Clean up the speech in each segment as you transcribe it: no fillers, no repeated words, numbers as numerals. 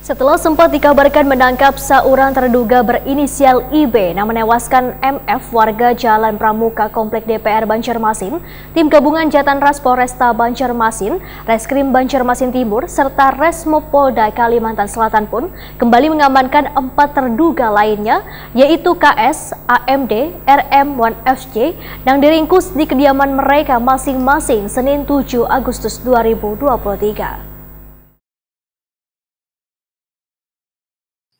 Setelah sempat dikabarkan menangkap seorang terduga berinisial IB yang menewaskan MF warga Jalan Pramuka Komplek DPR Banjarmasin, tim gabungan Jatanras Polresta Banjarmasin, Reskrim Banjarmasin Timur, serta Resmo Polda Kalimantan Selatan pun kembali mengamankan 4 terduga lainnya, yaitu KS, AMD, RM, 1FJ, yang diringkus di kediaman mereka masing-masing Senin 7 Agustus 2023.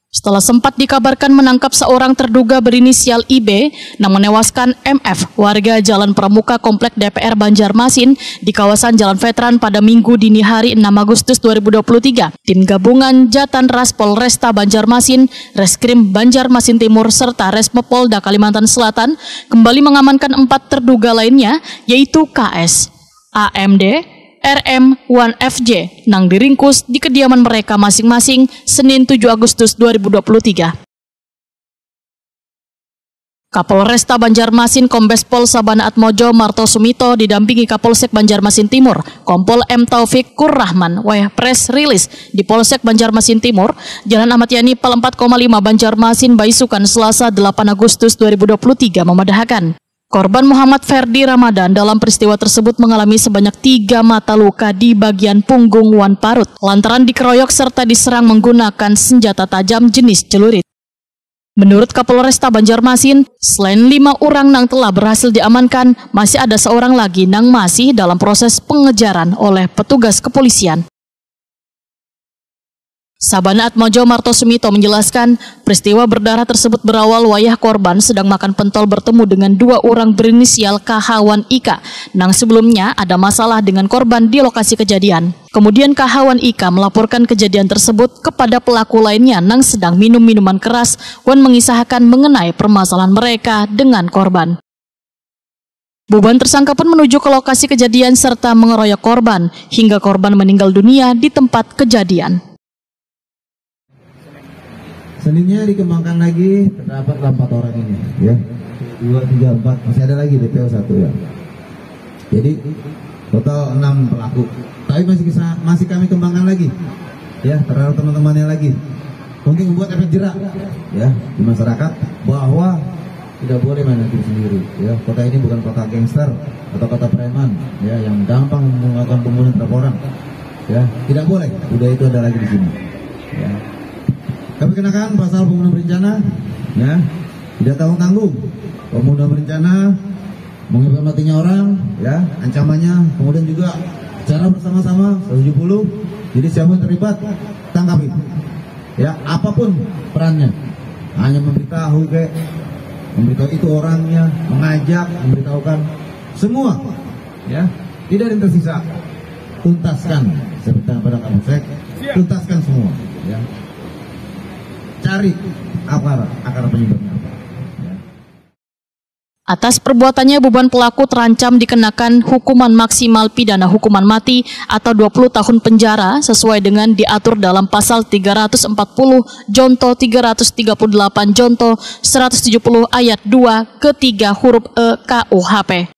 Setelah sempat dikabarkan menangkap seorang terduga berinisial IB yang menewaskan MF warga Jalan Pramuka Komplek DPR Banjarmasin di kawasan Jalan Veteran pada Minggu dini hari 6 Agustus 2023, tim gabungan Jatanras Polresta Banjarmasin, Reskrim Banjarmasin Timur serta Resmo Polda Kalimantan Selatan kembali mengamankan 4 terduga lainnya, yaitu KS, AMD, RM, 1FJ yang diringkus di kediaman mereka masing-masing Senin 7 Agustus 2023. Kapolresta Banjarmasin Kombes Pol Sabana Atmojo Marto Sumito didampingi Kapolsek Banjarmasin Timur, Kompol M. Taufik Kurrahman, press release di Polsek Banjarmasin Timur, Jalan Ahmad Yani Pal 4,5 Banjarmasin Baisukan Selasa 8 Agustus 2023 memedahkan. Korban Muhammad Ferdi Ramadan dalam peristiwa tersebut mengalami sebanyak 3 mata luka di bagian punggung wan parut lantaran dikeroyok serta diserang menggunakan senjata tajam jenis celurit. Menurut Kapolresta Banjarmasin, selain 5 orang yang telah berhasil diamankan, masih ada seorang lagi yang masih dalam proses pengejaran oleh petugas kepolisian. Sabana Atmojo Marto Sumito menjelaskan, peristiwa berdarah tersebut berawal wayah korban sedang makan pentol bertemu dengan 2 orang berinisial KH1 IK, yang sebelumnya ada masalah dengan korban di lokasi kejadian. Kemudian KH1 IK melaporkan kejadian tersebut kepada pelaku lainnya yang sedang minum minuman keras dan mengisahkan mengenai permasalahan mereka dengan korban. Beban tersangka pun menuju ke lokasi kejadian serta mengeroyok korban hingga korban meninggal dunia di tempat kejadian. Seninnya dikembangkan lagi, terdapatlah 4 orang ini, ya. 2, 3, 4, masih ada lagi DPO 1 ya. Jadi total 6 pelaku. Tapi masih kami kembangkan lagi, ya, terhadap teman-temannya lagi. Untuk membuat efek jerak, ya, di masyarakat bahwa tidak boleh main hakim sendiri, ya. Kota ini bukan kota gangster atau kota preman, ya, yang gampang melakukan pembunuhan terhadap orang, ya. Tidak boleh. Budaya itu ada lagi di sini, ya. Kami kenakan pasal pembunuhan berencana, ya, tidak tanggung-tanggung, pembunuhan berencana, mengakibatkan matinya orang, ya, ancamannya, kemudian juga secara bersama-sama 170. Jadi siapa yang terlibat tangkapi, ya, apapun perannya, hanya memberitahu itu orangnya, mengajak, memberitahukan semua, ya, tidak ada yang tersisa, tuntaskan seperti pada Kapolsek, tuntaskan semua, ya. Cari akar penyebabnya apa. Atas perbuatannya, beban pelaku terancam dikenakan hukuman maksimal pidana hukuman mati atau 20 tahun penjara sesuai dengan diatur dalam pasal 340 Jonto 338 Jonto 170 ayat 2 ke 3 huruf E KUHP.